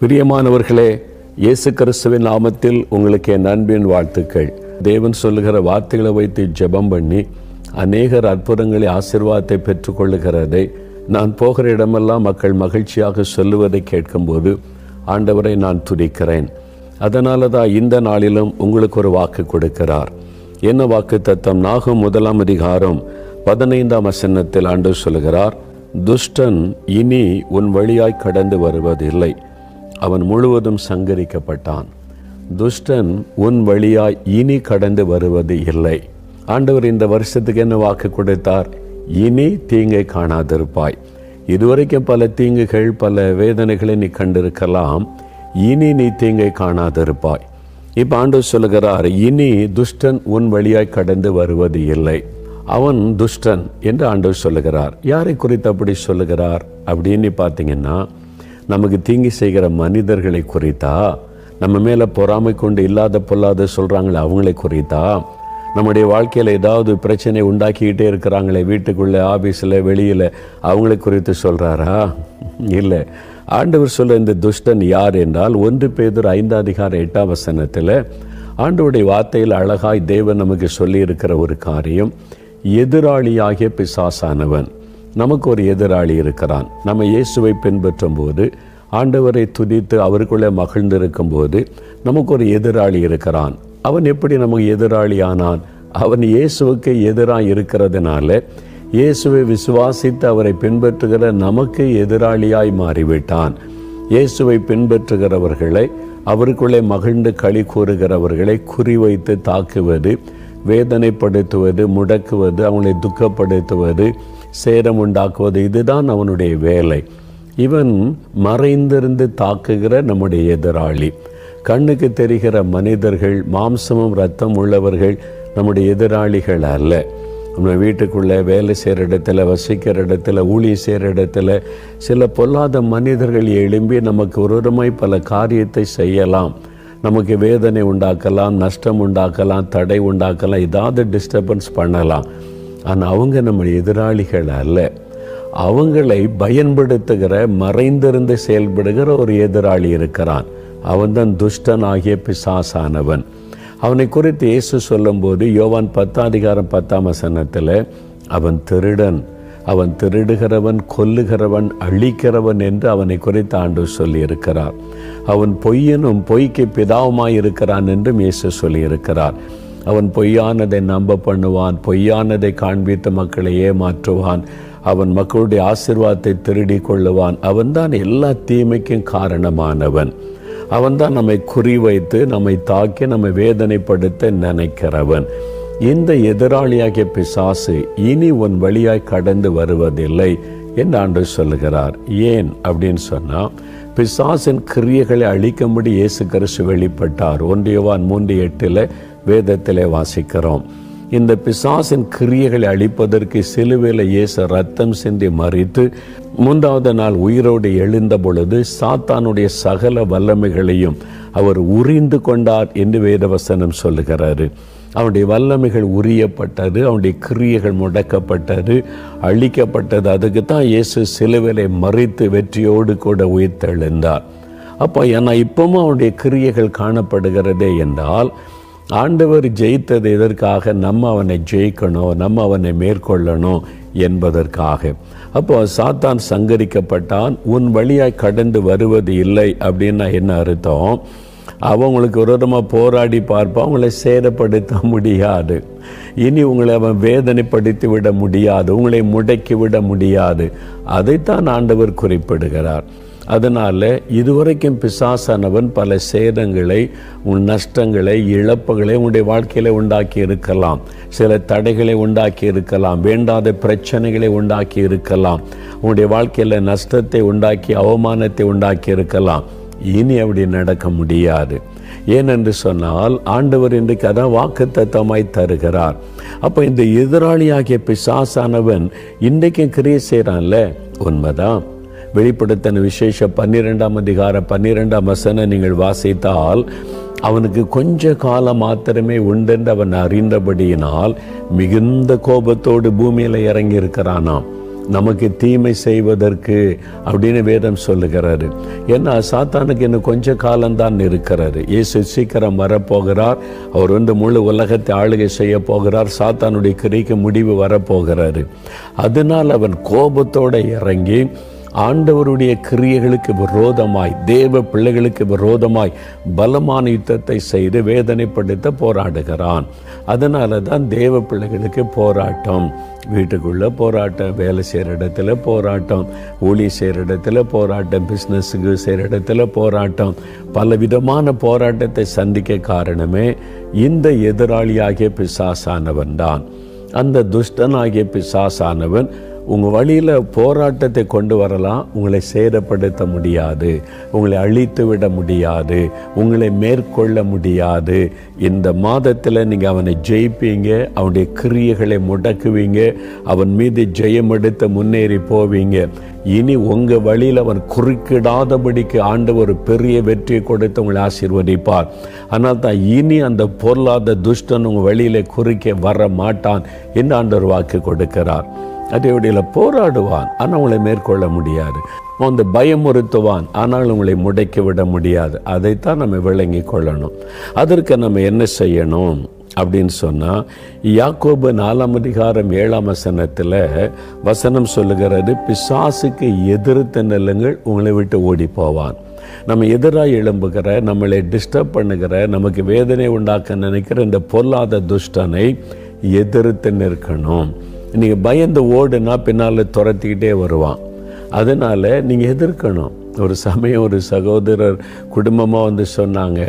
பிரியமானவர்களே, இயேசு கிறிஸ்துவின் நாமத்தில் உங்களுக்கு என் அன்பின் வாழ்த்துக்கள். தேவன் சொல்லுகிற வார்த்தைகளை வைத்து ஜெபம் பண்ணி அநேகர் அற்புதங்களை ஆசீர்வாதத்தை பெற்றுக்கொள்ளுகிறதை நான் போகிற இடமெல்லாம் மக்கள் மகிழ்ச்சியாக சொல்லுவதை கேட்கும்போது ஆண்டவரை நான் துதிக்கிறேன். அதனால தான் இந்த நாளிலும் உங்களுக்கு ஒரு வாக்கு கொடுக்கிறார். என்ன வாக்கு தத்தம்? நாகும் 1 அதிகாரம் 15 வசனத்தில் ஆண்டவர் சொல்லுகிறார், துஷ்டன் இனி உன் வழியாய் கடந்து வருவதில்லை, அவன் முழுவதும் சங்கரிக்கப்பட்டான். துஷ்டன் உன் வழியாய் இனி கடந்து வருவது இல்லை. ஆண்டவர் இந்த வருஷத்துக்கு என்ன வாக்கு கொடுத்தார்? இனி தீங்கை காணாதிருப்பாய். இதுவரைக்கும் பல தீங்குகள், பல வேதனைகளை நீ கண்டிருக்கலாம். இனி நீ தீங்கை காணாதிருப்பாய். இப்போ ஆண்டவர் சொல்லுகிறார், இனி துஷ்டன் உன் வழியாய் கடந்து வருவது இல்லை, அவன் துஷ்டன் என்று ஆண்டவர் சொல்லுகிறார். யாரை குறித்து அப்படி சொல்லுகிறார் அப்படின்னு பார்த்தீங்கன்னா, நமக்கு தீங்கி செய்கிற மனிதர்களை குறித்தா, நம்ம மேலே பொறாமை கொண்டு இல்லாத பொல்லாத சொல்கிறாங்களே அவங்களை குறித்தா, நம்முடைய வாழ்க்கையில் ஏதாவது பிரச்சனை உண்டாக்கிக்கிட்டே இருக்கிறாங்களே வீட்டுக்குள்ளே, ஆஃபீஸில், வெளியில், அவங்களை குறித்து சொல்கிறாரா? இல்லை. ஆண்டவர் சொல்ல இந்த துஷ்டன் யார் என்றால் 1 பேதுரு 5 அதிகாரம் 8 வசனத்தில் ஆண்டவருடைய வார்த்தையில் அழகாய் தேவன் நமக்கு சொல்லி இருக்கிற ஒரு காரியம், எதிராளியாகிய பிசாசானவன். நமக்கு ஒரு எதிராளி இருக்கிறான். நம்ம இயேசுவை பின்பற்றும் போது, ஆண்டவரை துதித்து அவருக்குள்ளே மகிழ்ந்திருக்கும் போது நமக்கு ஒரு எதிராளி இருக்கிறான். அவன் எப்படி நமக்கு எதிராளி ஆனான்? அவன் இயேசுவுக்கு எதிராக இருக்கிறதுனால இயேசுவை விசுவாசித்து அவரை பின்பற்றுகிற நமக்கு எதிராளியாய் மாறிவிட்டான். இயேசுவை பின்பற்றுகிறவர்களை, அவருக்குள்ளே மகிழ்ந்து களி கூறுகிறவர்களை குறிவைத்து தாக்குவது, வேதனைப்படுத்துவது, முடக்குவது, அவங்களை துக்கப்படுத்துவது, சேரம் உண்டாக்குவது, இதுதான் அவனுடைய வேலை. இவன் மறைந்திருந்து தாக்குகிற நம்முடைய எதிராளி. கண்ணுக்கு தெரிகிற மனிதர்கள், மாம்சமும் இரத்தம் உள்ளவர்கள் நம்முடைய எதிராளிகள் அல்ல. நம்ம வீட்டுக்குள்ளே, வேலை செய்கிற இடத்துல, வசிக்கிற இடத்துல, ஊழியம் செய்கிற இடத்துல சில பொல்லாத மனிதர்கள் எழும்பி நமக்கு விரோதமாய் பல காரியத்தை செய்யலாம். நமக்கு வேதனை உண்டாக்கலாம், நஷ்டம் உண்டாக்கலாம், தடை உண்டாக்கலாம், ஏதாவது டிஸ்டர்பன்ஸ் பண்ணலாம். ஆனால் அவங்க நம்ம எதிராளிகள் அல்ல. அவங்களை பயன்படுத்துகிற, மறைந்திருந்து செயல்படுகிற ஒரு எதிராளி இருக்கிறான். அவன்தான் துஷ்டன் ஆகிய பிசாசானவன். அவனை குறித்து இயேசு சொல்லும்போது யோவான் 10 அதிகாரம் 10 வசனத்தில், அவன் திருடன், அவன் திருடுகிறவன், கொல்லுகிறவன், அழிக்கிறவன் என்று அவனை குறித்து ஆண்டவர் சொல்லியிருக்கிறார். அவன் பொய்யனும் பொய்க்கு பிதாவுமாய் இருக்கிறான் என்றும் இயேசு சொல்லியிருக்கிறார். அவன் பொய்யானதை நம்ப பண்ணுவான், பொய்யானதை காண்பித்து மக்களை ஏமாற்றுவான், அவன் மக்களுடைய ஆசீர்வாதத்தை திருடி கொள்ளுவான். அவன்தான் எல்லா தீமைக்கும் காரணமானவன். அவன்தான் நம்மை குறிவைத்து, நம்மை தாக்கி, நம்மை வேதனைப்படுத்த நினைக்கிறவன். இந்த எதிராளியாகிய பிசாசு இனி உன் வழியாய் கடந்து வருவதில்லை என்று ஆண்டவர் சொல்லுகிறார். ஏன் அப்படின்னு சொன்னால், பிசாசின் கிரியைகளை அழிக்கும்படி இயேசு கிறிஸ்து வெளிப்பட்டார். 1 யோவான் 3:8 வேதத்திலே வாசிக்கிறோம். இந்த பிசாசின் கிரியைகளை அழிப்பதற்கு சிலுவையில் இயேசு ரத்தம் சிந்தி மரித்து 3வது நாள் உயிரோடு எழுந்த பொழுது சாத்தானுடைய சகல வல்லமைகளையும் அவர் உரிந்து கொண்டார் என்று வேதவசனம் சொல்லுகிறாரு. அவனுடைய வல்லமைகள் உரியப்பட்டது, அவனுடைய கிரியைகள் முடக்கப்பட்டது, அழிக்கப்பட்டது. அதுக்கு தான் இயேசு சிலுவையிலே மரித்து வெற்றியோடு கூட உயிர்த்தெழுந்தார். அப்போ ஏன்னா இப்பவும் அவனுடைய கிரியைகள் காணப்படுகிறதே என்றால், ஆண்டவர் ஜெயித்தது எதற்காக? நம்ம அவனை ஜெயிக்கணும், நம்ம அவனை மேற்கொள்ளணும் என்பதற்காக. அப்போ சாத்தான் சங்கரிக்கப்பட்டான். உன் வழியாய் கடந்து வருவது இல்லை அப்படின்னா என்ன அர்த்தம்? அவங்களுக்கு விரோதமாக போராடி பார்ப்பான், அவங்களை சேதப்படுத்த முடியாது. இனி உங்களை அவன் வேதனைப்படுத்தி விட முடியாது, உங்களை முடக்கி விட முடியாது. அதைத்தான் ஆண்டவர் குறிப்பிடுகிறார். அதனால் இதுவரைக்கும் பிசாசானவன் பல சேதங்களை, நஷ்டங்களை, இழப்புகளை உங்களுடைய வாழ்க்கையில் உண்டாக்கி இருக்கலாம். சில தடைகளை உண்டாக்கி இருக்கலாம். வேண்டாத பிரச்சனைகளை உண்டாக்கி இருக்கலாம். உங்களுடைய வாழ்க்கையில் நஷ்டத்தை உண்டாக்கி, அவமானத்தை உண்டாக்கி இருக்கலாம். இனி அப்படி நடக்க முடியாது. ஏனென்று சொன்னால், ஆண்டவர் இன்றைக்கு அதான் வாக்குத்தத்தமாய் தருகிறார். அப்போ இந்த எதிராளியாகிய பிசாசானவன் இன்றைக்கும் கிரியை செய்கிறான்ல, உண்மைதான். வெளிப்படுத்தின விசேஷ 12 அதிகாரம் 12 வசனம் நீங்கள் வாசித்தால், அவனுக்கு கொஞ்ச காலம் மாத்திரமே உண்டென்று அவன் அறிந்தபடியினால் மிகுந்த கோபத்தோடு பூமியில் இறங்கி இருக்கிறானாம். நமக்கு தீமை செய்வதற்கு அப்படின்னு வேதம் சொல்லுகிறாரு. ஏன்னா சாத்தானுக்கு இன்னும் கொஞ்ச காலம்தான் இருக்கிறாரு. இயேசு சீக்கிரம் வரப்போகிறார். அவர் முழு உலகத்தை ஆளுகை செய்ய போகிறார். சாத்தானுடைய கிரிக்கு முடிவு வரப்போகிறாரு. அதனால் அவன் கோபத்தோடு இறங்கி ஆண்டவருடைய கிரியைகளுக்கு விரோதமாய், தேவ பிள்ளைகளுக்கு விரோதமாய் பலமான யுத்தத்தை செய்து வேதனைப்படுத்த போராடுகிறான். அதனால தான் தேவ பிள்ளைகளுக்கு போராட்டம். வீட்டுக்குள்ளே போராட்டம், வேலை செய்கிற இடத்துல போராட்டம், ஊழி செய்கிற இடத்துல போராட்டம், பிஸ்னஸுக்கு செய்கிற இடத்துல போராட்டம், பலவிதமான போராட்டத்தை சந்திக்க காரணமே இந்த எதிராளியாகிய பிசாசானவன் தான். அந்த துஷ்டனாகிய பிசாசானவன் உங்கள் வழியில் போராட்டத்தை கொண்டு வரலாம். உங்களை சேதப்படுத்த முடியாது, உங்களை அழித்து விட முடியாது, உங்களை மேற்கொள்ள முடியாது. இந்த மாதத்தில் நீங்கள் அவனை ஜெயிப்பீங்க, அவனுடைய கிரியைகளை முடக்குவீங்க, அவன் மீது ஜெயம் எடுத்து முன்னேறி போவீங்க. இனி உங்கள் வழியில் அவன் குறுக்கிடாதபடிக்கு ஆண்டவர் ஒரு பெரிய வெற்றியை கொடுத்து உங்களை ஆசீர்வதிப்பார். ஆனால் தான் இனி அந்த பொருளாத துஷ்டன் உங்கள் வழியிலே குறுக்க வர மாட்டான் என்று ஆண்டவர் வாக்கு கொடுக்கிறார். அதே வழியில் போராடுவான், ஆனால் உங்களை மேற்கொள்ள முடியாது. அந்த பயமுறுத்துவான், ஆனால் உங்களை முடக்கி விட முடியாது. அதைத்தான் நம்ம விளங்கி கொள்ளணும். அதற்கு நம்ம என்ன செய்யணும் அப்படின்னு சொன்னால், யாக்கோபு 4:7 வசனம் சொல்லுகிறது, பிசாசுக்கு எதிர்த்து நில்லுங்கள், உங்களை விட்டு ஓடி போவான். நம்ம எதிராக எழும்புகிற, நம்மளை டிஸ்டர்ப் பண்ணுகிற, நமக்கு வேதனை உண்டாக்க நினைக்கிற இந்த பொல்லாத துஷ்டனை எதிர்த்து நிற்கணும். நீங்கள் பயந்து ஓடுனா பின்னால் துரத்திக்கிட்டே வருவான். அதனால் நீங்கள் எதிர்க்கணும். ஒரு சமயம் ஒரு சகோதரர் குடும்பமாக சொன்னாங்க,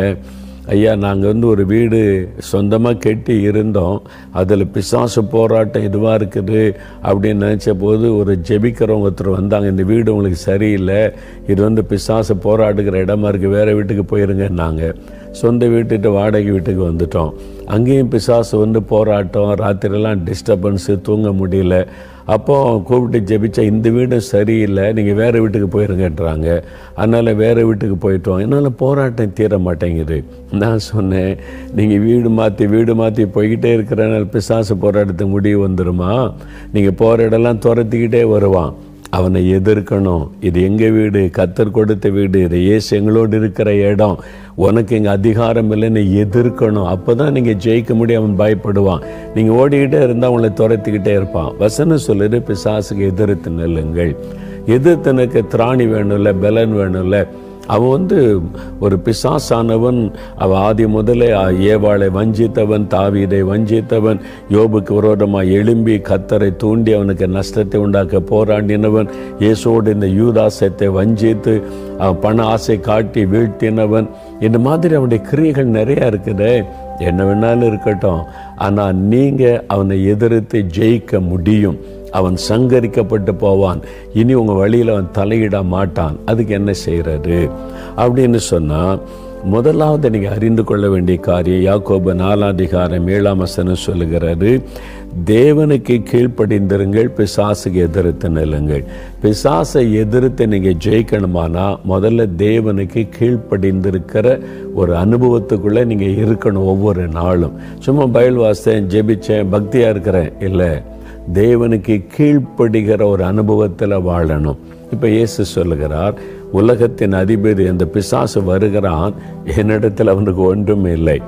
ஐயா நாங்கள் ஒரு வீடு சொந்தமாக கட்டி இருந்தோம், அதில் பிசாசு போராட்டம் இதுவாக இருக்குது அப்படின்னு நினச்ச போது ஒரு ஜெபிக்கிறவங்க ஒருத்தர் வந்தாங்க, இந்த வீடு உங்களுக்கு சரியில்லை, இது பிசாசு போராடுகிற இடமா இருக்குது, வேறு வீட்டுக்கு போயிருங்கன்னாங்க. சொந்த வீட்டுட்டு வாடகை வீட்டுக்கு வந்துட்டோம். அங்கேயும் பிசாசு போராட்டம், ராத்திரிலாம் டிஸ்டர்பன்ஸு, தூங்க முடியல. அப்போ கூப்பிட்டு ஜெபிச்சா, இந்த வீடும் சரியில்லை, நீங்கள் வேறு வீட்டுக்கு போயிருங்கன்றாங்க. அதனால் வேறு வீட்டுக்கு போயிட்டோம். என்னால் போராட்டம் தீர மாட்டேங்குது. நான் சொன்னேன், நீங்கள் வீடு மாற்றி போய்கிட்டே இருக்கிறனால பிசாசு போராட்டத்துக்கு முடிவு வந்துடுமா? நீங்கள் போகிற இடம்லாம் துரத்திக்கிட்டே வருவான். அவனை எதிர்க்கணும். இது எங்கள் வீடு, கர்த்தர் கொடுத்த வீடு, இது இயேசு எங்களோடு இருக்கிற இடம், உனக்கு இங்கே அதிகாரம் இல்லைன்னு எதிர்க்கணும். அப்போ தான் நீங்கள் ஜெயிக்க முடியும். அவன் பயப்படுவான். நீங்கள் ஓடிக்கிட்டே இருந்தால் அவங்களை துரத்திக்கிட்டே இருப்பான். வசனம் சொல்லுது, பிசாசுக்கு எதிர்த்து நில்லுங்கள். எதிர்த்தனுக்கு திராணி வேணும்ல, பலன் வேணும்ல. அவன் ஒரு பிசாசானவன். அவன் ஆதி முதலே ஏவாளை வஞ்சித்தவன், தாவீதை வஞ்சித்தவன், யோபுக்கு விரோதமாக எழும்பி கர்த்தரை தூண்டி அவனுக்கு நஷ்டத்தை உண்டாக்க போராடினவன், இயேசுவோடு இந்த யூதாசத்தை வஞ்சித்து பண ஆசை காட்டி வீழ்த்தினவன். இந்த மாதிரி அவனுடைய கிரியைகள் நிறையா இருக்குது. என்ன வேணாலும் இருக்கட்டும், ஆனால் நீங்கள் அவனை எதிர்த்து ஜெயிக்க முடியும். அவன் சங்கரிக்கப்பட்டு போவான். இனி உங்கள் வழியில் அவன் தலையிட மாட்டான். அதுக்கு என்ன செய்கிறது அப்படின்னு சொன்னால், முதலாவது நீங்கள் அறிந்து கொள்ள வேண்டிய காரியம் யாக்கோபு 4:7 சொல்லுகிறது, தேவனுக்கு கீழ்ப்படிந்திருங்கள், பிசாசுக்கு எதிர்த்து நில்லுங்கள். பிசாசை எதிர்த்து நீங்கள் ஜெயிக்கணுமானா முதல்ல தேவனுக்கு கீழ்ப்படிந்திருக்கிற ஒரு அனுபவத்துக்குள்ளே நீங்கள் இருக்கணும். ஒவ்வொரு நாளும் சும்மா பைபிள் வாசித்தேன், ஜெபிச்சேன், பக்தியாக இருக்கிறேன் இல்லை, தேவனுக்கு கீழ்ப்படுகிற ஒரு அனுபவத்தில் வாழணும். இப்போ இயேசு சொல்லுகிறார், உலகத்தின் அதிபதி அந்த பிசாசு வருகிறான், என்னிடத்தில் அவனுக்கு ஒன்றும் இல்லை,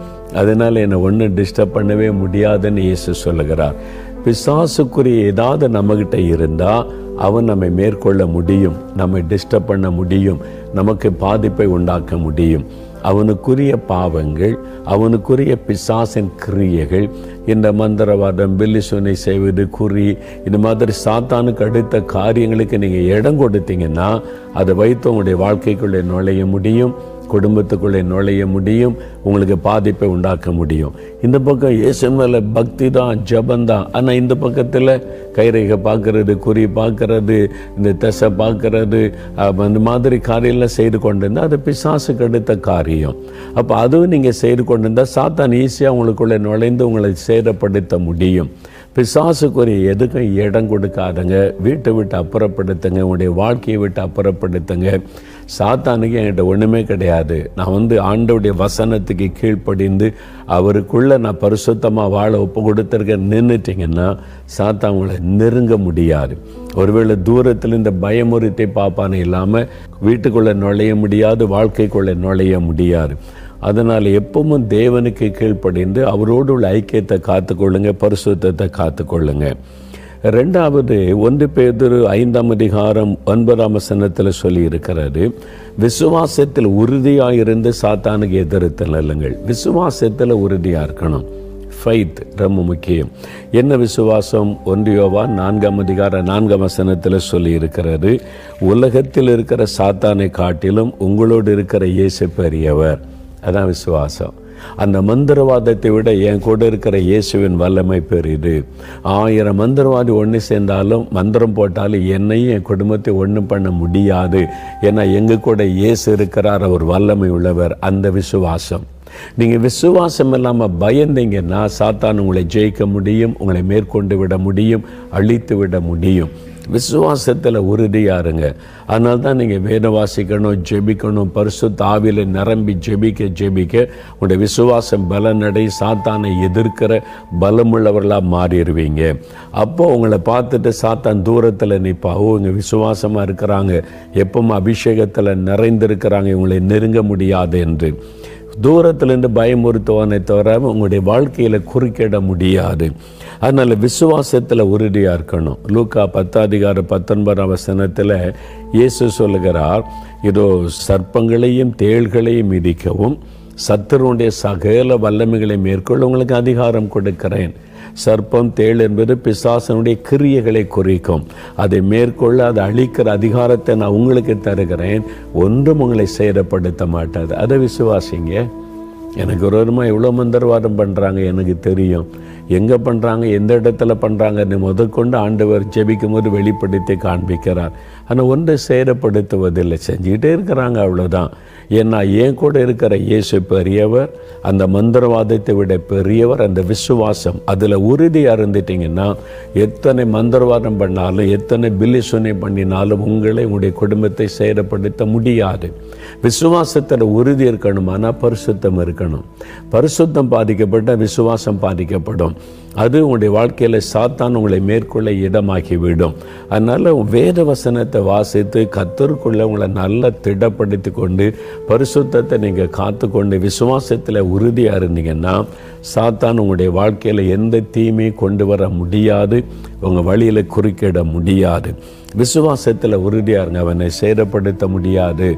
அதனால் என்னை ஒன்றும் டிஸ்டர்ப் பண்ணவே முடியாதுன்னு இயேசு சொல்லுகிறார். பிசாசுக்குரிய ஏதாவது நம்மகிட்ட இருந்தால் அவன் நம்மை மேற்கொள்ள முடியும், நம்மை டிஸ்டர்ப் பண்ண முடியும், நமக்கு பாதிப்பை உண்டாக்க முடியும். அவனுக்குரிய பாவங்கள், அவனுக்குரிய பிசாசின் கிரியைகள், இந்த மந்திரவாதம், பில்லிசுனை செய்வது, குறி, இந்த மாதிரி சாத்தானுக்கு அடுத்த காரியங்களுக்கு நீங்கள் இடம் கொடுத்தீங்கன்னா அதை வைத்து உங்களுடைய வாழ்க்கைக்குள்ளே நுழைய முடியும், குடும்பத்துக்குள்ளே நுழைய முடியும், உங்களுக்கு பாதிப்பை உண்டாக்க முடியும். இந்த பக்கம் இயேசு மேலே பக்தி தான், ஜபந்தான். ஆனால் இந்த பக்கத்தில் கைரேகை பார்க்கறது, குறி பார்க்கறது, இந்த திசை பார்க்கறது, அந்த மாதிரி காரியெல்லாம் செய்து கொண்டிருந்தால் அது பிசாசுக்கு அடுத்த காரியம். அப்போ அதுவும் நீங்கள் செய்து கொண்டிருந்தால் சாத்தான் ஈஸியாக உங்களுக்குள்ளே நுழைந்து உங்களை சேதப்படுத்த முடியும். பிசாசுக்குரிய எதுக்கும் இடம் கொடுக்காதங்க. வீட்டை விட்டு அப்புறப்படுத்துங்க, உங்களுடைய வாழ்க்கையை விட்டு அப்புறப்படுத்துங்க. சாத்தானுக்கு என்கிட்ட ஒன்றுமே கிடையாது, நான் ஆண்டவருடைய வசனத்துக்கு கீழ்ப்படிந்து அவருக்குள்ளே நான் பரிசுத்தமாக வாழ ஒப்பு கொடுத்துருக்க நின்றுட்டிங்கன்னா சாத்தான் உங்களை நெருங்க முடியாது. ஒருவேளை தூரத்தில் இந்த பயமுறுத்தை பார்ப்பானே இல்லாமல் வீட்டுக்குள்ளே நுழைய முடியாது, வாழ்க்கைக்குள்ளே நுழைய முடியாது. அதனால் எப்பவும் தேவனுக்கு கீழ்ப்படிந்து அவரோடு உள்ள ஐக்கியத்தை காத்துக்கொள்ளுங்க, பரிசுத்தத்தை காத்துக்கொள்ளுங்க. ரெண்டாவது 1 பேதுரு 5:9 சொல்லி இருக்கிறாரு, விசுவாசத்தில் உறுதியாக இருந்து சாத்தானுக்கு எதிர்த்தல் இல்லைங்கள். விசுவாசத்தில் உறுதியாக இருக்கணும். ஃபைத் ரொம்ப முக்கியம். என்ன விசுவாசம்? 1 யோவான் 4:4 சொல்லி இருக்கிறது, உலகத்தில் இருக்கிற சாத்தானை காட்டிலும் உங்களோடு இருக்கிற இயேசு பெரியவர். அதான் விசுவாசம். அந்த மந்திரவாதத்தை விட என் கூட இருக்கிற இயேசுவின் வல்லமை பெரிது. 1000 மந்திரவாதி ஒன்று சேர்ந்தாலும் மந்திரம் போட்டாலும் என்னையும் என் குடும்பத்தை ஒன்றும் பண்ண முடியாது. ஏன்னா எங்கள் கூட இயேசு இருக்கிறார், அவர் வல்லமை உள்ளவர். அந்த விசுவாசம். நீங்கள் விசுவாசம் இல்லாமல் பயந்தீங்கன்னா சாத்தான் உங்களை ஜெயிக்க முடியும், உங்களை மேற்கொண்டு விட முடியும், அழித்து விட முடியும். விசுவாசத்தில் உறுதியாக இருங்க. அதனால தான் நீங்கள் வேதம் வாசிக்கணும், ஜெபிக்கணும், பரிசுத்த ஆவியில் நிரம்பி ஜெபிக்க உங்களுடைய விசுவாசம் பலனடை சாத்தானை எதிர்க்கிற பலமுள்ளவர்களாக மாறிடுவீங்க. அப்போது உங்களை பார்த்துட்டு சாத்தான் தூரத்தில் நிற்பா. இவங்க விசுவாசமாக இருக்கிறாங்க, எப்பவும் அபிஷேகத்தில் நிறைந்திருக்கிறாங்க, இவங்களை நெருங்க முடியாது என்று தூரத்திலிருந்து பயமுறுத்துவானே தவிர உங்களுடைய வாழ்க்கையில் குறுக்கிட முடியாது. அதனால் விசுவாசத்தில் உறுதியாக இருக்கணும். லூக்கா 10:19 இயேசு சொல்லுகிறார், இதோ சர்ப்பங்களையும் தேள்களையும் மிதிக்கவும் சத்துருடைய சகல வல்லமைகளை மேற்கொள்ள உங்களுக்கு அதிகாரம் கொடுக்கிறேன். சர்ப்பம் தேள் என்பது பிசாசனுடைய கிரியைகளை குறிக்கும். அதை மேற்கொள்ள அதை அழிக்கிற அதிகாரத்தை நான் உங்களுக்கு தருகிறேன், ஒன்றும் உங்களை சேதப்படுத்த மாட்டாது. அதை விசுவாசிங்க. எனக்கு விரோதமாக எவ்வளோ மந்திரவாதம் பண்ணுறாங்க எனக்கு தெரியும், எங்கே பண்ணுறாங்க, எந்த இடத்துல பண்ணுறாங்கன்னு முதற்கொண்டு ஆண்டவர் ஜெபிக்கும் போது வெளிப்படுத்தி காண்பிக்கிறார். ஆனால் ஒன்றை சேதப்படுத்துவதில்லை, செஞ்சுக்கிட்டே இருக்கிறாங்க, அவ்வளோதான். ஏன்னா என் கூட இருக்கிற இயேசு பெரியவர், அந்த மந்திரவாதத்தை விட பெரியவர். அந்த விசுவாசம் அதில் உறுதியாக இருந்துட்டிங்கன்னா எத்தனை மந்திரவாதம் பண்ணாலும் எத்தனை பில்லிசுனை பண்ணினாலும் உங்களை உங்களுடைய குடும்பத்தை சேதப்படுத்த முடியாது. விசுவாசத்தில் உறுதி இருக்கணும், ஆனால் பரிசுத்தம் இருக்கணும். பரிசுத்தம் பாதிக்கப்பட்ட விசுவாசம் பாதிக்கப்படும். அது உங்களுடைய வாழ்க்கையில் சாத்தான் உங்களை மேற்கொள்ள இடமாக்கிவிடும். அதனால் வேத வசனத்தை வாசித்து கர்த்தருக்குள்ள உங்களை நல்லா திடப்படுத்தி கொண்டு பரிசுத்தத்தை நீங்கள் காத்துக்கொண்டு விசுவாசத்தில் உறுதியாக இருந்தீங்கன்னா சாத்தான் உங்களுடைய வாழ்க்கையில் எந்த தீமையும் கொண்டு வர முடியாது, உங்கள் வழியில் குறுக்கிட முடியாது. விசுவாசத்தில் உறுதியாக இருங்க. அவனை சேதப்படுத்த முடியாது.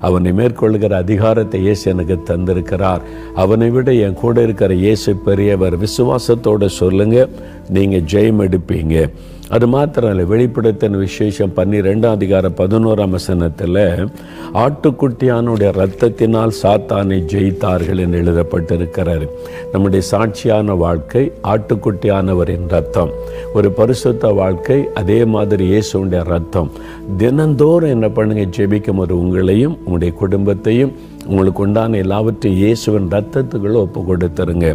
அவனை மேற்கொள்கிற அதிகாரத்தை இயேசு எனக்கு தந்திருக்கிறார். அவனை விட என் கூட இருக்கிற இயேசு பெரியவர். விசுவாசத்தோடு சொல்லுங்க, நீங்கள் ஜெயம் எடுப்பீங்க. அது மாத்திரம் இல்லை, வெளிப்படுத்தின விசேஷம் 12:11 ஆட்டுக்குட்டியானுடைய இரத்தத்தினால் சாத்தானை ஜெயித்தார்கள் என்று எழுதப்பட்டிருக்கிறார். நம்முடைய சாட்சியான வாழ்க்கை ஆட்டுக்குட்டியானவரின் ரத்தம், ஒரு பரிசுத்த வாழ்க்கை அதே மாதிரி இயேசுடைய ரத்தம். தினந்தோறும் என்ன பண்ணுங்க, ஜெபிக்கும் போது உங்களையும் உங்களுடைய குடும்பத்தையும் உங்களுக்கு உண்டான எல்லாவற்றையும் இயேசுவின் ரத்தத்துக்குள்ளே ஒப்பு கொடுத்துருங்க.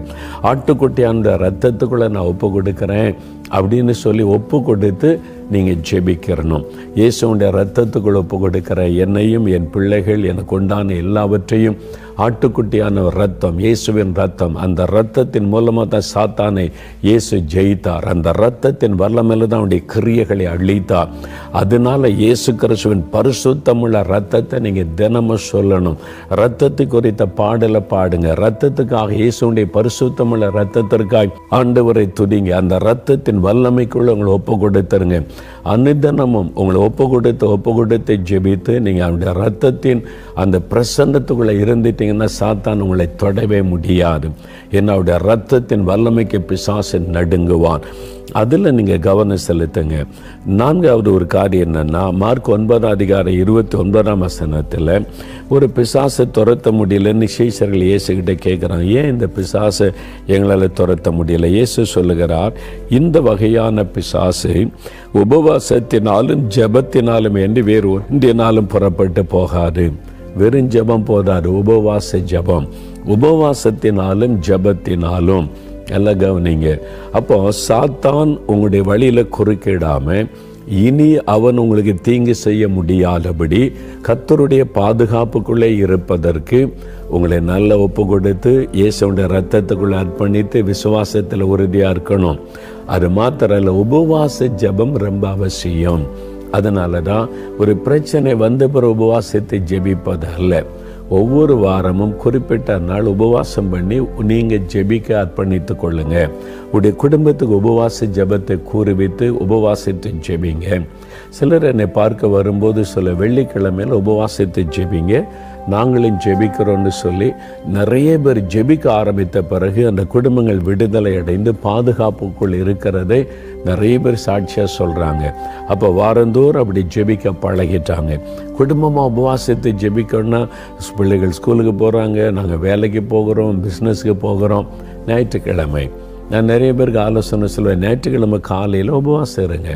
ஆட்டுக்குட்டியான ரத்தத்துக்குள்ளே நான் ஒப்பு கொடுக்குறேன் அப்படின்னு சொல்லி ஒப்பு கொடுத்து நீங்கள் ஜெபிக்கிறணும். இயேசுடைய ரத்தத்துக்குள் ஒப்பு கொடுக்கிற என்னையும் என் பிள்ளைகள் எனக்கு உண்டான எல்லாவற்றையும் ஆட்டுக்குட்டியான ரத்தம், இயேசுவின் ரத்தம், அந்த ரத்தத்தின் மூலமாக தான் சாத்தானை இயேசு ஜெயித்தார். அந்த ரத்தத்தின் வல்லமையில தான் அவனுடைய கிரியைகளை அழித்தார். அதனால இயேசு கிறிஸ்துவின் பரிசுத்தமுள்ள ரத்தத்தை நீங்கள் தினமும் சொல்லணும். ரத்தத்தை குறித்த பாடலை பாடுங்க. ரத்தத்துக்காக, இயேசுடைய பரிசுத்தமுள்ள ரத்தத்திற்காக ஆண்டவரை துதிங்க. அந்த ரத்தத்தின் வல்லமைக்குள்ள உங்களை ஒப்பு கொடுத்துருங்க. அனுதினமும் உங்களை ஒப்பு கொடுத்து ஜெபித்து நீங்கள் அவனுடைய ரத்தத்தின் அந்த பிரசன்னத்துக்குள்ளே இருந்துட்டீங்கன்னா சாத்தான் உங்களை தொடவே முடியாது. ஏன்னா அவருடைய ரத்தத்தின் வல்லமைக்கு பிசாசு நடுங்குவான். அதில் நீங்கள் கவனம் செலுத்துங்க. 4வது ஒரு காரியம் என்னன்னா, மார்க் 9:29 ஒரு பிசாசை துரத்த முடியலன்னு சீஷர்கள் இயேசுகிட்ட கேட்குறாங்க. ஏன் இந்த பிசாசை எங்களால் துரத்த முடியல? இயேசு சொல்லுகிறார், இந்த வகையான பிசாசு உபவாசத்தினாலும் ஜெபத்தினாலும் என்று வேறு ஒன்றினாலும் புறப்பட்டு போகாது. வெறும் ஜெபம் போதாது, உபவாச ஜெபம். உபவாசத்தினாலும் ஜெபத்தினாலும். எல்லாம் கவனிங்க. அப்போ சாத்தான் உங்களுடைய வழியில் குறுக்கிடாமல் இனி அவன் உங்களுக்கு தீங்கு செய்ய முடியாதபடி கர்த்தருடைய பாதுகாப்புக்குள்ளே இருப்பதற்கு உங்களை நல்ல ஒப்பு கொடுத்து இயேசுடைய இரத்தத்துக்குள்ளே அர்ப்பணித்து விசுவாசத்தில் உறுதியாக இருக்கணும். அது மாத்திரல்ல, உபவாச ஜெபம் ரொம்ப அவசியம். அதனால தான் ஒரு பிரச்சனை வந்த பிறகு உபவாசத்தை ஜெபிப்பது அல்ல. ஒவ்வொரு வாரமும் குறிப்பிட்ட நாள் உபவாசம் பண்ணி நீங்கள் ஜெபிக்க அர்ப்பணித்து கொள்ளுங்க. உடைய குடும்பத்துக்கு உபவாச ஜெபத்தை கூறுவித்து உபவாசத்தை ஜெபிங்க. சிலர் என்னை பார்க்க வரும்போது சொல்ல, வெள்ளிக்கிழமையில் உபவாசத்தை ஜெபிங்க, நாங்களும் ஜெபிக்கிறோன்னு சொல்லி நிறைய பேர் ஜெபிக்க ஆரம்பித்த பிறகு அந்த குடும்பங்கள் விடுதலை அடைந்து பாதுகாப்புக்குள் இருக்கிறதை நிறைய பேர் சாட்சியாக சொல்கிறாங்க. அப்போ வாரந்தோறும் அப்படி ஜெபிக்க பழகிட்டாங்க. குடும்பமாக உபவாசத்தை ஜெபிக்கணும்னா, பிள்ளைகள் ஸ்கூலுக்கு போகிறாங்க, நாங்கள் வேலைக்கு போகிறோம், பிஸ்னஸுக்கு போகிறோம். ஞாயிற்றுக்கிழமை நான் நிறைய பேருக்கு ஆலோசனை சொல்லுவேன், ஞாயிற்றுக்கிழமை காலையில் உபவாசம் இருங்க,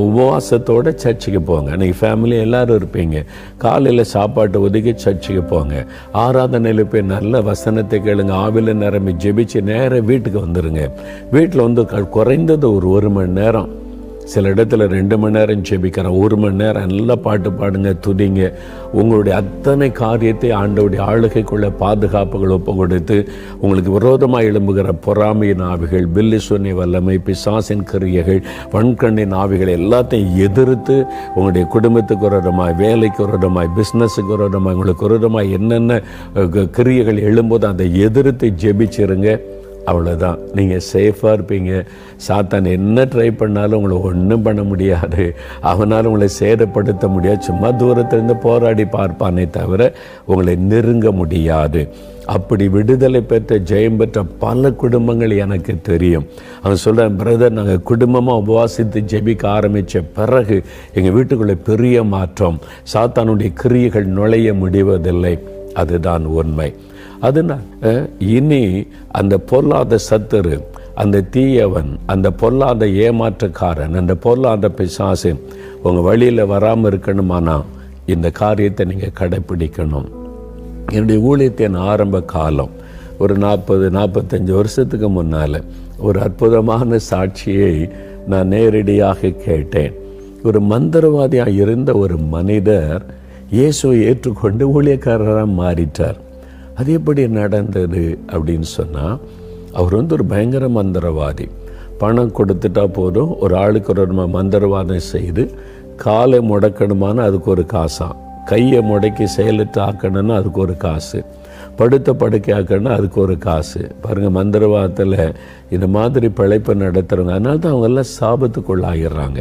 உபவாசத்தோடு சர்ச்சுக்கு போங்க. அன்றைக்கி ஃபேமிலி எல்லோரும் இருப்பீங்க. காலையில் சாப்பாட்டை ஒதுக்கி சர்ச்சுக்கு போங்க. ஆராதனையில் போய் நல்ல வசனத்தை கேளுங்க, ஆவில நிரம்பி ஜெபிச்சு நேராக வீட்டுக்கு வந்துடுங்க. வீட்டில் வந்து குறைந்தது ஒரு மணி நேரம், சில இடத்துல 2 மணி நேரம் ஜெபிக்கிறேன், 1 மணி நேரம் நல்லா பாட்டு பாடுங்க, துதிங்க. உங்களுடைய அத்தனை காரியத்தை ஆண்டவருடைய ஆளுகைக்குள்ள பாதுகாப்புகள் ஒப்பு கொடுத்து உங்களுக்கு விரோதமாக எழும்புகிற பொறாமையின் ஆவிகள், பில்லி சொன்னிய வல்லமை, பிசாசின் கிரியைகள், வன்கண்ணின் ஆவிகள் எல்லாத்தையும் எதிர்த்து உங்களுடைய குடும்பத்துக்கு விரோதமாய், வேலைக்கு விரோதமாய், பிஸ்னஸுக்கு விரோதமாய், உங்களுக்கு விரோதமாய் என்னென்ன கிரியைகள் எழும்போது அதை எதிர்த்து ஜெபிச்சிருங்க. அவ்வளோதான், நீங்கள் சேஃபாக இருப்பீங்க. சாத்தான் என்ன ட்ரை பண்ணாலும் உங்களை ஒன்றும் பண்ண முடியாது, அவனால் உங்களை சேதப்படுத்த முடியாது. சும்மா தூரத்திலிருந்து போராடி பார்ப்பானே தவிர உங்களை நெருங்க முடியாது. அப்படி விடுதலை பெற்ற ஜெயம் பெற்ற பல குடும்பங்கள் எனக்கு தெரியும். அவன் சொல்கிறேன், பிரதர், நாங்கள் குடும்பமாக உபவாசித்து ஜெபிக்க ஆரம்பித்த பிறகு எங்கள் வீட்டுக்குள்ளே பெரிய மாற்றம், சாத்தானுடைய கிரியைகள் நுழைய முடிவதில்லை. அதுதான் உண்மை. அதனால் இனி அந்த பொல்லாத சத்துரு, அந்த தீயவன், அந்த பொல்லாத ஏமாற்றக்காரன், அந்த பொல்லாத பிசாசு உங்கள் வழியில் வராமல் இருக்கணுமானா இந்த காரியத்தை நீங்கள் கடைப்பிடிக்கணும். என்னுடைய ஊழியத்தின் ஆரம்ப காலம் ஒரு 40-45 வருஷத்துக்கு முன்னால் ஒரு அற்புதமான சாட்சியை நான் நேரடியாக கேட்டேன். ஒரு மந்திரவாதியாக இருந்த ஒரு மனிதர் இயேசுவை ஏற்றுக்கொண்டு ஊழியக்காரராக மாறிட்டார். அது எப்படி நடந்தது அப்படின்னு சொன்னால், அவர் ஒரு பயங்கர மந்திரவாதி. பணம் கொடுத்துட்டா போதும், ஒரு ஆளுக்கு ஒரு மந்திரவாதம் செய்து காலை முடக்கணுமானா அதுக்கு ஒரு காசாம், கையை முடக்கி செயலிட்டு ஆக்கணும்னா அதுக்கு ஒரு காசு, படுத்த படுக்கை ஆக்கணும்னா அதுக்கு ஒரு காசு. பாருங்கள், மந்திரவாதத்தில் இந்த மாதிரி பிழைப்பை நடத்துகிறவங்க, அதனால தான் அவங்கெல்லாம் சாபத்துக்குள்ளாகிடுறாங்க.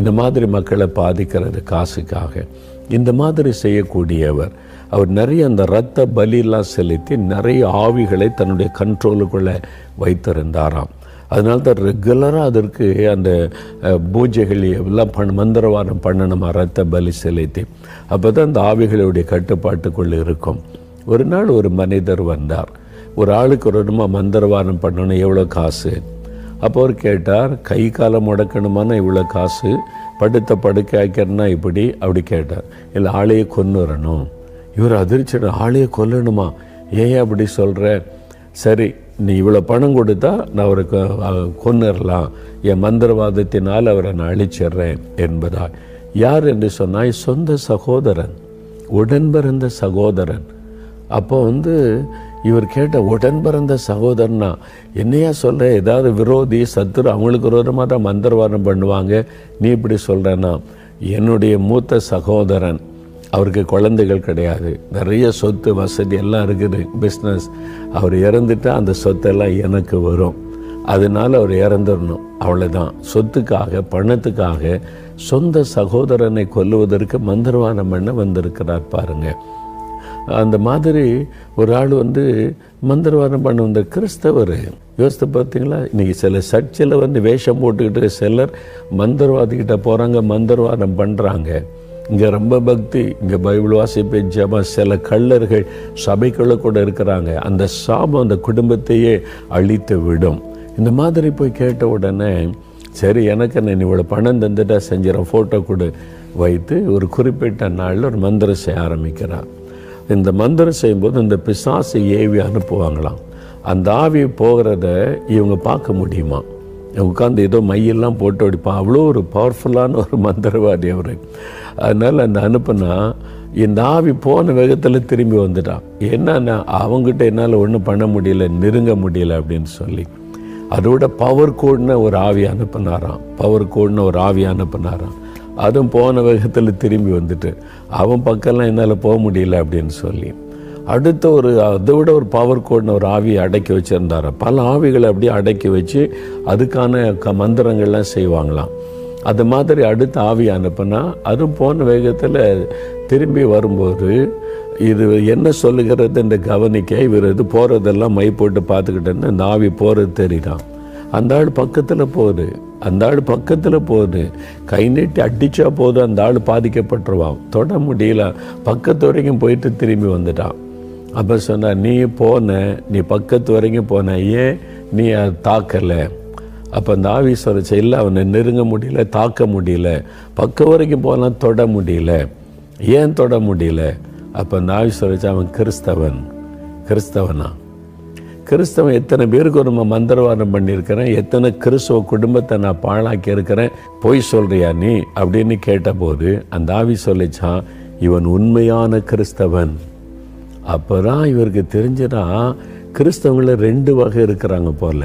இந்த மாதிரி மக்களை பாதிக்கிறது காசுக்காக. இந்த மாதிரி செய்யக்கூடியவர் அவர் நிறைய அந்த இரத்த பலியெல்லாம் செலுத்தி நிறைய ஆவிகளை தன்னுடைய கண்ட்ரோலுக்குள்ளே வைத்திருந்தாராம். அதனால தான் ரெகுலராக அதற்கு அந்த பூஜைகள் எல்லாம் மந்திரவாதம் பண்ணணுமா, இரத்த பலி செலுத்தி. அப்போ தான் அந்த ஆவிகளுடைய கட்டுப்பாட்டுக்குள்ளே இருக்கும். ஒரு நாள் ஒரு மனிதர் வந்தார், ஒரு ஆளுக்கு ஒரு மந்திரவாதம் பண்ணணும், எவ்வளோ காசு? அப்போ அவர் கேட்டார், கை காலம் முடக்கணுமானா இவ்வளோ காசு, படுத்த படுக்கை ஆக்கிறனா இப்படி அப்படி கேட்டார். இல்லை, ஆளையை கொன்னுறணும். இவர் அதிர்ச்சிட, ஆளையை கொல்லணுமா? ஏன் அப்படி சொல்கிற? சரி, நீ இவ்வளோ பணம் கொடுத்தா நான் அவருக்கு கொன்னுறலாம், என் மந்திரவாதத்தினால் அவரை நான் அழிச்சிட்றேன் என்பதா. யார் என்று சொன்னால் சொந்த சகோதரன், உடன் பிறந்த சகோதரன். அப்போ இவர் கேட்ட, உடன் பிறந்த சகோதரனா என்னையா சொல்கிற? ஏதாவது விரோதி சத்துரு அவங்களுக்கு விரோதமாக தான் மந்திரவாதம் பண்ணுவாங்க, நீ இப்படி சொல்கிறேன்னா? என்னுடைய மூத்த சகோதரன், அவருக்கு குழந்தைகள் கிடையாது, நிறைய சொத்து வசதி எல்லாம் இருக்குது, பிஸ்னஸ். அவர் இறந்துட்டால் அந்த சொத்தெல்லாம் எனக்கு வரும், அதனால் அவர் இறந்துடணும், அவ்வளோதான். சொத்துக்காக, பணத்துக்காக சொந்த சகோதரனை கொல்லுவதற்கு மந்திரவாதம் பண்ண வந்திருக்கிறார் பாருங்கள். அந்த மாதிரி ஒரு ஆள் மந்திரவாதம் பண்ண வந்த கிறிஸ்தவர். யோசித்து பார்த்தீங்களா? இன்றைக்கி சில சர்ச்சில் வேஷம் போட்டுக்கிட்டு சிலர் மந்திரவாதிக்கிட்ட போகிறாங்க, மந்திரவாதம் பண்ணுறாங்க. இங்கே ரொம்ப பக்தி, இங்கே பைபிள் வாசிப்பு ஜெபம். சில கள்ளர்கள் சபைக்குள்ளே கூட இருக்கிறாங்க. அந்த சாபம் அந்த குடும்பத்தையே அழித்து விடும். இந்த மாதிரி போய் கேட்ட உடனே, சரி, எனக்கு நான் இவ்வளோ பணம் தந்துட்டா செஞ்சிடறேன், ஃபோட்டோ கொடு வைத்து ஒரு குறிப்பிட்ட நாளில் ஒரு மந்திரம் செய்ய ஆரம்பிக்கிறார். இந்த மந்திரம் செய்யும்போது இந்த பிசாசை ஏவி அனுப்புவாங்களாம். அந்த ஆவி போகிறத இவங்க பார்க்க முடியுமா? உட்காந்து ஏதோ மையெல்லாம் போட்டு அடிப்பான். அவ்வளோ ஒரு பவர்ஃபுல்லான ஒரு மந்திரவாதி அவர். அதனால் அந்த அனுப்புனா இந்த ஆவி போன வேகத்தில் திரும்பி வந்துட்டான். என்னன்னா அவங்ககிட்ட என்னால் ஒன்றும் பண்ண முடியல, நெருங்க முடியல அப்படின்னு சொல்லி அதோட பவர் கோடுன ஒரு ஆவி அனுப்பினாராம். அதுவும் போன வேகத்தில் திரும்பி வந்துட்டு அவன் பக்கம்லாம் என்னால் போக முடியல அப்படின்னு சொல்லி அடுத்த அதை விட ஒரு பவர் கோடுன ஒரு ஆவியை அடக்கி வச்சுருந்தார். பல ஆவிகளை அப்படியே அடக்கி வச்சு அதுக்கான மந்திரங்கள்லாம் செய்வாங்களாம். அது மாதிரி அடுத்த ஆவி அனுப்புனா அதுவும் போன வேகத்தில் திரும்பி வரும்போது இது என்ன சொல்லுகிறது என்று கவனிக்க இவர் இது போகிறதெல்லாம் மை போட்டு பார்த்துக்கிட்டேன்னு இந்த ஆவி போகிறது தெரியுதான். அந்த ஆள் பக்கத்தில் போகுது, கை நீட்டி அடித்தா போதும் அந்த ஆள் பாதிக்கப்பட்டுருவான், தொட முடியல, பக்கத்து வரைக்கும் போயிட்டு திரும்பி வந்துட்டான். அப்போ சொன்னா நீ பக்கத்து வரைக்கும் போன, ஏன் நீ அதை தாக்கலை? அப்போ அந்த ஆவி சொல்லிச்சு, இல்லை அவனை நெருங்க முடியல, தாக்க முடியல, பக்கம் வரைக்கும் போனால் தொட முடியல. ஏன் தொட முடியல? அப்போ அந்த ஆவி சொல்லிச்சு, அவன் கிறிஸ்தவனா? கிறிஸ்தவன் எத்தனை பேருக்கு ஒரு மந்திரவாதம் பண்ணியிருக்கிறேன், எத்தனை கிறிஸ்தவ குடும்பத்தை நான் பாழாக்கி இருக்கிறேன், பொய் சொல்றியா நீ அப்படின்னு கேட்டபோது அந்த ஆவி சொல்லிச்சான், இவன் உண்மையான கிறிஸ்தவன். அப்போதான் இவருக்கு தெரிஞ்சுதான் கிறிஸ்தவங்கள 2 வகை இருக்கிறாங்க போல.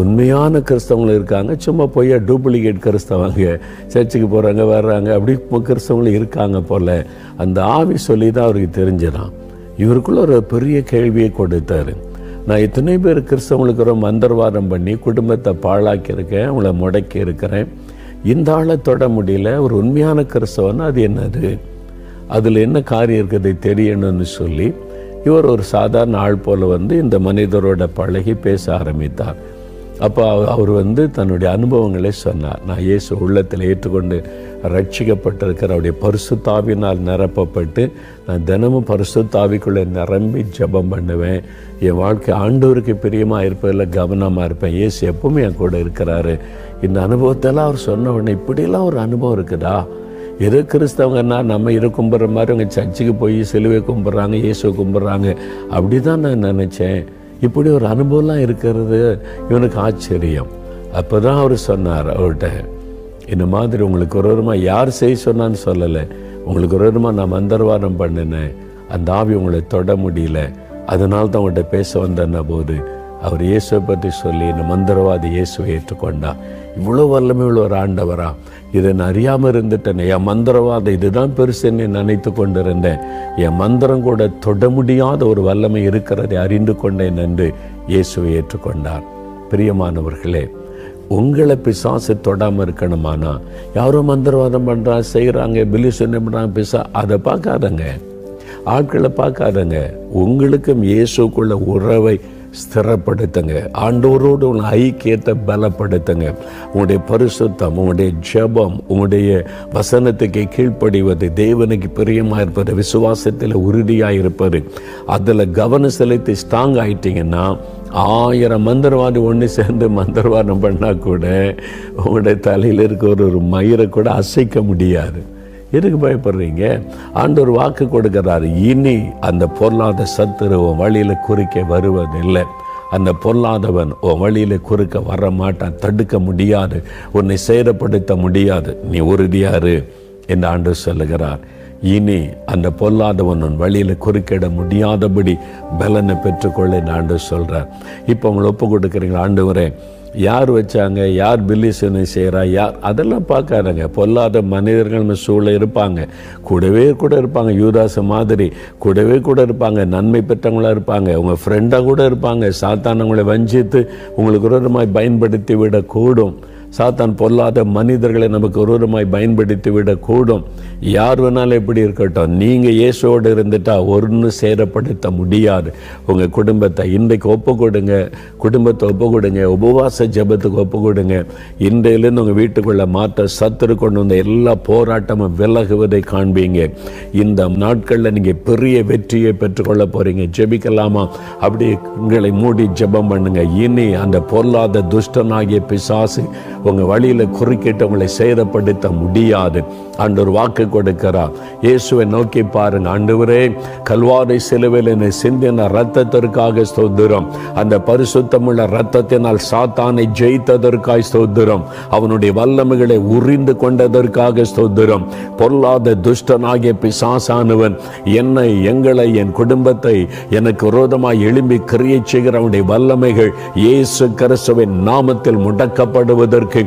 உண்மையான கிறிஸ்தவங்களும் இருக்காங்க, சும்மா போய் டூப்ளிகேட் கிறிஸ்தவங்க, சர்ச்சுக்கு போகிறாங்க வர்றாங்க, அப்படி கிறிஸ்தவங்களும் இருக்காங்க போல. அந்த ஆவி சொல்லி தான் அவருக்கு தெரிஞ்சிடான். இவருக்குள்ள ஒரு பெரிய கேள்வியை கொடுத்தாரு. நான் இத்தனை பேர் கிறிஸ்தவங்களுக்கு ஒரு மந்திரவாதம் பண்ணி குடும்பத்தை பாழாக்கி இருக்கேன், அவங்கள முடக்கி இருக்கிறேன், இந்த ஆளை தொட முடியல, ஒரு உண்மையான கிறிஸ்தவன் அது என்னது, அதில் என்ன காரியம் இருக்குது தெரியணும்னு சொல்லி இவர் ஒரு சாதாரண ஆள் போல் இந்த மனிதரோட பழகி பேச ஆரம்பித்தார். அப்போ அவர் தன்னுடைய அனுபவங்களை சொன்னார். நான் இயேசு உள்ளத்தில் ஏற்றுக்கொண்டு ரட்சிக்கப்பட்டிருக்கிற அவருடைய பரிசுத்தாவினால் நிரப்பப்பட்டு நான் தினமும் பரிசுத்தாவிக்குள்ளே நிரம்பி ஜெபம் பண்ணுவேன். என் வாழ்க்கை ஆண்டவருக்கு பிரியமாக இருப்பதில் கவனமாக இருப்பேன். இயேசு எப்பவுமே என் கூட இருக்கிறாரு. இந்த அனுபவத்தெல்லாம் அவர் சொன்ன உடனே இப்படிலாம் ஒரு அனுபவம் இருக்குதா? எது கிறிஸ்தவங்கன்னா நம்ம கும்பிட்ற மாதிரி அவங்க சர்ச்சுக்கு போய் சிலுவை கும்பிட்றாங்க, இயேசுவை கும்பிட்றாங்க, அப்படி தான் நான் நினச்சேன். இப்படி ஒரு அனுபவம்லாம் இருக்கிறது இவனுக்கு ஆச்சரியம். அப்போ தான் அவர் சொன்னார் அவர்கிட்ட, இந்த மாதிரி உங்களுக்கு ஒரு விதமாக யார் செய்ய சொன்னான்னு சொல்லலை, உங்களுக்கு ஒரு விதமாக நான் மந்திரவாதம் பண்ணினேன், அந்த ஆவி உங்களை தொட முடியல, அதனால தான் உங்கள்கிட்ட பேச வந்தேன்ன போது அவர் இயேசுவை பற்றி சொல்லி இந்த மந்திரவாதி இயேசுவை ஏற்றுக்கொண்டா. இவ்வளோ வல்லமை உள்ள ஒரு ஆண்டவரா, இதை நான் அறியாமல் இருந்துட்டேன், என் மந்திரவாதம் இதுதான் பெருசுன்னு நினைத்து கொண்டிருந்தேன், என் மந்திரம் கூட தொட முடியாத ஒரு வல்லமை இருக்கிறதை அறிந்து கொண்டேன் என்று இயேசுவை ஏற்றுக்கொண்டார். பிரியமானவர்களே, உங்களை பிசாசு தொடாமல் இருக்கணுமானா, யாரோ மந்திரவாதம் பண்ணுறாங்க, செய்கிறாங்க, பிலிசன் பண்ணுறாங்க, அதை பார்க்காதங்க, ஆட்களை பார்க்காதங்க. உங்களுக்கும் இயேசுக்குள்ள உறவை ஸ்திரப்படுத்துங்க. ஆண்டவரோடு உங்களை ஐக்கியத்தை பலப்படுத்துங்க. உங்களுடைய பரிசுத்தம், உங்களுடைய ஜெபம், உங்களுடைய வசனத்துக்கு கீழ்ப்படிவது, தேவனுக்கு பிரியமாக இருப்பது, விசுவாசத்தில் உறுதியாக இருப்பது, அதில் கவனம் செலுத்தி ஸ்ட்ராங் ஆகிட்டீங்கன்னா 1000 மந்திரவாதி ஒன்று சேர்ந்து மந்திரவாதம் பண்ணால் கூட உங்களுடைய தலையில் இருக்கிற ஒரு மயிரை கூட அசைக்க முடியாது. எதுக்கு பயப்படுறீங்க? ஆண்டவர் வாக்கு கொடுக்கிறாரு, இனி அந்த பொல்லாத சத்துரு உன் வழியில் குறுக்க வருவதில்லை, அந்த பொல்லாதவன் உன் வழியில் குறுக்க வர மாட்டான், தடுக்க முடியாது, உன்னை சேதப்படுத்த முடியாது, நீ உறுதியாரு என்று ஆண்டவர் சொல்லுகிறார். இனி அந்த பொல்லாதவன் உன் வழியில் குறுக்கிட முடியாதபடி பலனை பெற்றுக்கொள்ள ஆண்டவர் சொல்கிறார். இப்போ உங்களை ஒப்பு கொடுக்குறீங்களா? ஆண்டவரே, யார் வச்சாங்க, யார் பில்லிசனை செய்கிறா, யார், அதெல்லாம் பார்க்காதங்க. பொல்லாத மனிதர்கள் நம்ம சூழ இருப்பாங்க, கூடவே கூட இருப்பாங்க, யூதாச மாதிரி கூடவே கூட இருப்பாங்க, நன்மை பெற்றவங்களாக இருப்பாங்க, உங்கள் ஃப்ரெண்டாக கூட இருப்பாங்க. சாத்தான் உங்களை வஞ்சித்து உங்களுக்கு விரோதமாய் பயன்படுத்தி விடக்கூடும். சாத்தான் பொல்லாத மனிதர்களை நமக்கு விரோதமாய் பயன்படுத்தி விடக்கூடும். யார் வேணாலும் எப்படி இருக்கட்டும், நீங்கள் இயேசுவோடு இருந்துட்டா ஒன்றும் சேதப்படுத்த முடியாது. உங்கள் குடும்பத்தை இன்றைக்கு ஒப்பு கொடுங்க, குடும்பத்தை ஒப்பு கொடுங்க, உபவாச ஜெபத்துக்கு ஒப்பு கொடுங்க. இன்றையிலேருந்து உங்கள் வீட்டுக்குள்ளே மாற்ற சத்துரு கொண்டு வந்த எல்லா போராட்டமும் விலகுவதை காண்பீங்க. இந்த நாட்களில் நீங்கள் பெரிய வெற்றியை பெற்றுக்கொள்ள போகிறீங்க. ஜெபிக்கலாமா? அப்படி உங்களை மூடி ஜெபம் பண்ணுங்க. இனி அந்த பொல்லாத துஷ்டனாகிய பிசாசு உங்க வழியில குறுக்கிட்டு உங்களை சேதப்படுத்த முடியாது. ஆண்டவர் வாக்கு கொடுக்கிறார். இயேசுவை நோக்கி பாருங்க. ஆண்டவரே, கல்வாரி சிலுவையில் என்னை சிந்தின ரத்தத்திற்காக ஸ்தோத்திரம். அந்த பரிசுத்தமுள்ள ரத்தத்தினால் சாத்தானை ஜெயித்ததற்காய் ஸ்தோத்திரம். அவனுடைய வல்லமைகளை உறிந்து கொண்டதற்காக ஸ்தோத்திரம். பொல்லாத துஷ்டனாகிய பிசாசானவன் என்னை, எங்களை, என் குடும்பத்தை எனக்கு விரோதமாய் எழும்பி கிரியை செய்கிற அவனுடைய வல்லமைகள் இயேசு கிறிஸ்துவின் நாமத்தில் முடக்கப்படுவதற்கு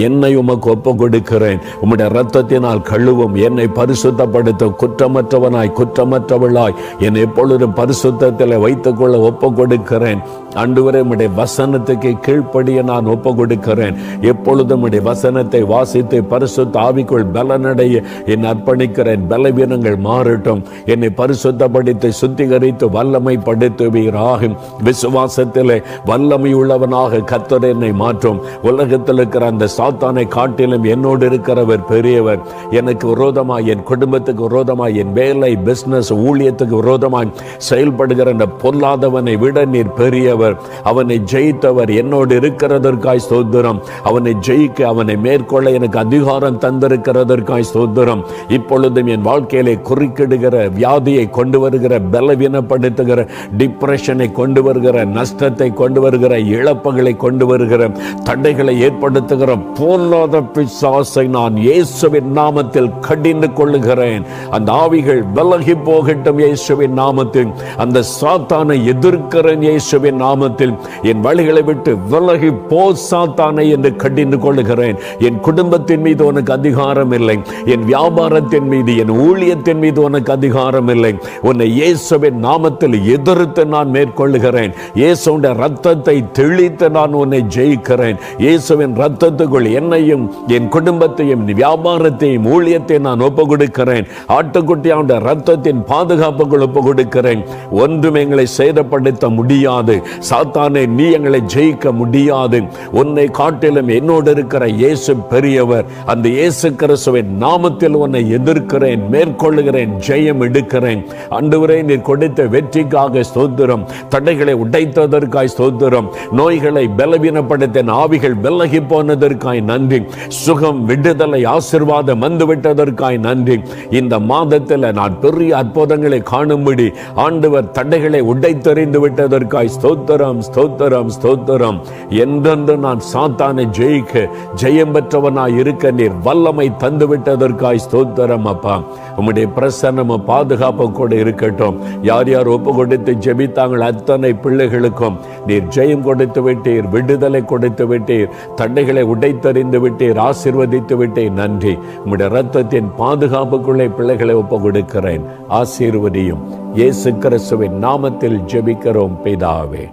என்னை உமக்கு ஒப்பு கொடுக்கிறேன். உம்முடைய இரத்தத்தினால் கழுவும், என்னை பரிசுத்தப்படுத்த குற்றமற்றவனாய் குற்றமற்றவளாய் என்னை எப்பொழுதும் பரிசுத்தத்தில் வைத்துக் கொள்ள ஒப்பு கொடுக்கிறேன். ஆண்டவரே, உம்முடைய வசனத்துக்கு கீழ்ப்படிய நான் ஒப்பு கொடுக்கிறேன். எப்பொழுதும் உம்முடைய வசனத்தை வாசித்து பரிசுத்த ஆவிக்குள் பலனடைய என் அர்ப்பணிக்கிறேன். பலவீனங்கள் மாறட்டும். என்னை பரிசுத்தப்படுத்தி சுத்திகரித்து வல்லமை படுத்துவீராக. விசுவாசத்திலே வல்லமை உள்ளவனாக கர்த்தர் என்னை மாற்றும். உலகத்தில் இருக்கிற அந்த சாத்தானை காட்டிலும் என்னோடு இருக்கிறவர் பெரியவர். எனக்கு விரோதமாய், என் குடும்பத்துக்கு விரோதமாய், என் வேலை, பிசினஸ், ஊழியத்துக்கு விரோதமாய் செயல்படுகிற அந்த பொல்லாதவனை விட நீர் பெரியவர். அவனை ஜெயித்தவர். என்னோடு இருக்கிறதற்காய் ஸ்தோத்திரம். அவனை ஜெயிக்க, அவனை மேற்கொள்ள எனக்கு அதிகாரம் தந்திருக்கிறதற்காய் ஸ்தோத்திரம். இப்பொழுதும் என் வாழ்க்கையிலே குறுக்கிடுகிற வியாதியை கொண்டு வருகிற, பலவீனப்படுத்துகிற, டிப்ரெஷனை கொண்டு வருகிற, நஷ்டத்தை கொண்டு வருகிற, இழப்புகளை கொண்டு வருகிற, தடைகளை ஏற்படுத்துகிற பொல்லாத பிசாசை நான் இயேசுவின் நாமத்தில் கடிந்து கொள்ளுகிறேன். அந்த ஆவிகள் விலகி போகட்டும் இயேசுவின் நாமத்தில். அந்த சாத்தானை எதிர்க்கிறேன் இயேசுவின் நாமத்தில். என் வழிகளை விட்டு விலகி போ சாத்தானை என்று கடிந்து கொள்ளுகிறேன். என் குடும்பத்தின் மீது உனக்கு அதிகாரம் இல்லை. என் வியாபாரத்தின் மீது, என் ஊழியத்தின் மீது உனக்கு அதிகாரம் இல்லை. உன்னை இயேசுவின் நாமத்தில் எதிர்த்து நான் மேற்கொள்ளுகிறேன். இயேசுவின் ரத்தத்தை தெளித்து நான் உன்னை ஜெயிக்கிறேன். இயேசுவின் ரத்தத்துக்குள் என்னையும், என் குடும்பத்தையும், வியாபாரத்தையும், ஊழியத்தையும் நான் ஒப்பு கொடுக்கிறேன். ஆட்டுக்குட்டியாண்ட ரத்தத்தின் பாதுகாப்புக்குள் ஒப்பு கொடுக்கிறேன். ஒன்றும் எங்களை சேதப்படுத்த முடியாது. சாத்தானே, நீ எங்களை ஜெயிக்க முடியாது. உன்னை காட்டிலும் என்னோடு இருக்கிற இயேசு பெரியவர். அந்த இயேசு கிறிஸ்துவின் நாமத்தில் உன்னை எதிர்க்கிறேன், மேற்கொள்ளுகிறேன், ஜெயம் எடுக்கிறேன். ஆண்டவரே, நீர் கொடுத்த வெற்றிக்காக ஸ்தோத்திரம். தடைகளை உடைத்ததற்காய் ஸ்தோத்திரம். நோய்களை பலவீனப்படுத்த ஆவிகள் விலகி போனதற்காய் நன்றி. சுகம், விடுதலை, ஆசீர்வாதம் வந்துவிட்டதற்காய் நன்றி. இந்த மாதத்தில் நான் பெரிய அற்புதங்களை காணும்படி ஆண்டவர் தடைகளை உடைத்தெறிந்து விட்டதற்காய் ஸ்தோத்திரம், ஸ்தோத்திரம், ஸ்தோத்திரம். என்றென்று நான் சாத்தானை ஜெயிக்க, ஜெயம் பெற்றவனாய் இருக்க நீர் வல்லமை தந்து விட்டதற்காய் ஸ்தோத்திரம். அப்பா, உம்முடைய பிரசன்னமும் பாதுகாப்பு கூட இருக்கட்டும். யார் யார் ஒப்பு கொடுத்து ஜெபித்தாங்கள் அத்தனை பிள்ளைகளுக்கும் நீர் ஜெயம் கொடுத்து விட்டீர், விடுதலை கொடுத்து விட்டீர், தடைகளை உடைத்தறிந்து விட்டீர், ஆசீர்வதித்து விட்டீர். நன்றி. உம்முடைய இரத்தத்தின் பாதுகாப்புக்குள்ளே பிள்ளைகளை ஒப்பு கொடுக்கிறேன். ஆசீர்வதியும். இயேசு கிறிஸ்துவின் நாமத்தில் ஜெபிக்கிறோம் பிதாவே.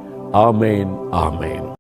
ஆமேன், ஆமேன்.